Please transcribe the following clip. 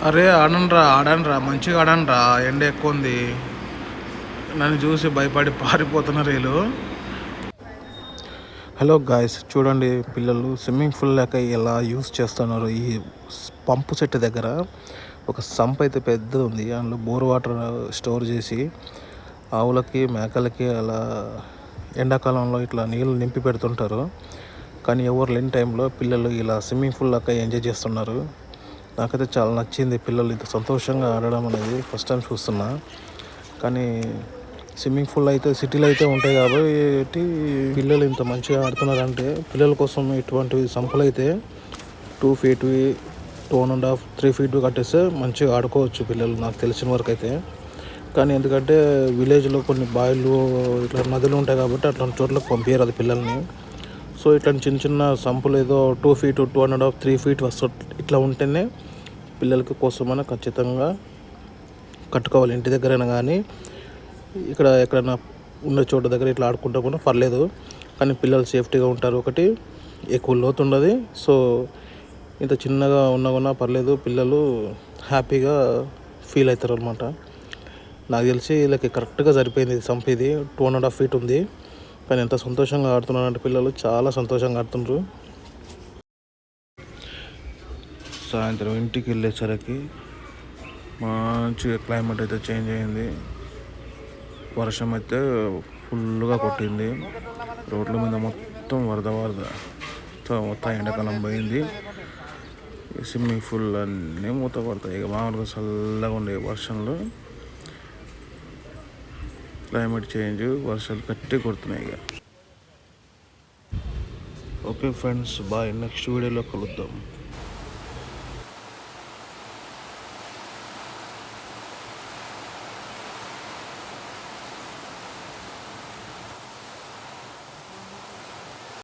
అరే ఆడనరా మంచిగా ఆడనరా, ఎండ ఎక్కువ ఉంది. నన్ను చూసి భయపడి పారిపోతున్నారు వీళ్ళు. హలో గాయస్, చూడండి పిల్లలు స్విమ్మింగ్ పూల్ లేక ఎలా యూస్ చేస్తున్నారు. ఈ పంపు సెట్ దగ్గర ఒక సంప్ అయితే పెద్దది ఉంది, అందులో బోర్ వాటర్ స్టోర్ చేసి ఆవులకి మేకలకి అలా ఎండాకాలంలో ఇట్లా నీళ్ళు నింపి పెడుతుంటారు. కానీ ఎవరు లేని టైంలో పిల్లలు ఇలా స్విమ్మింగ్ పూల్ లాగా ఎంజాయ్ చేస్తున్నారు. నాకైతే చాలా నచ్చింది పిల్లలు ఇంత సంతోషంగా ఆడడం అనేది, ఫస్ట్ టైం చూస్తున్నా. కానీ స్విమ్మింగ్ పూల్ అయితే సిటీలో అయితే ఉంటాయి కాబట్టి పిల్లలు ఇంత మంచిగా ఆడుతున్నారంటే, పిల్లల కోసం ఇటువంటి సంపులు అయితే 2 feet 2.5 3 feet కట్టేస్తే మంచిగా ఆడుకోవచ్చు పిల్లలు, నాకు తెలిసిన వరకు అయితే. కానీ ఎందుకంటే విలేజ్లో కొన్ని బావిలు ఇట్లా నదులు ఉంటాయి కాబట్టి అట్లాంటి చోట్లకు పంపించారు అది పిల్లల్ని. సో ఇట్లాంటి చిన్న చిన్న సంపులు ఏదో 2 feet 2.5 3 feet ఇట్లా ఉంటేనే పిల్లలకి కోసమైనా ఖచ్చితంగా కట్టుకోవాలి. ఇంటి దగ్గరైనా కానీ ఇక్కడ ఎక్కడైనా ఉన్న చోట దగ్గర ఇట్లా ఆడుకుంటా కూడా పర్లేదు, కానీ పిల్లలు సేఫ్టీగా ఉంటారు. ఒకటి ఎక్కువ లోతు ఉండదు. సో ఇంత చిన్నగా ఉన్నా పర్లేదు, పిల్లలు హ్యాపీగా ఫీల్ అవుతారు అనమాట. నాకు తెలిసి వీళ్ళకి కరెక్ట్గా సరిపోయింది సంపేది. 2.5 feet ఉంది, కానీ ఎంత సంతోషంగా ఆడుతున్నారంటే పిల్లలు చాలా సంతోషంగా ఆడుతున్నారు. సాయంత్రం ఇంటికి వెళ్ళేసరికి మంచిగా క్లైమేట్ అయితే చేంజ్ అయింది. వర్షం అయితే ఫుల్గా కొట్టింది, రోడ్ల మీద మొత్తం వరద మొత్తం ఎండాకాలం పోయింది. స్విమ్మింగ్ పూల్ అన్నీ మూత పడతాయి. ఇక మామూలుగా చల్లగా ఉండే వర్షంలో క్లైమేట్ చేంజ్, వర్షాలు గట్టి కొడుతున్నాయి. ఇక ఓకే ఫ్రెండ్స్, బాయ్, నెక్స్ట్ వీడియోలో కలుద్దాం.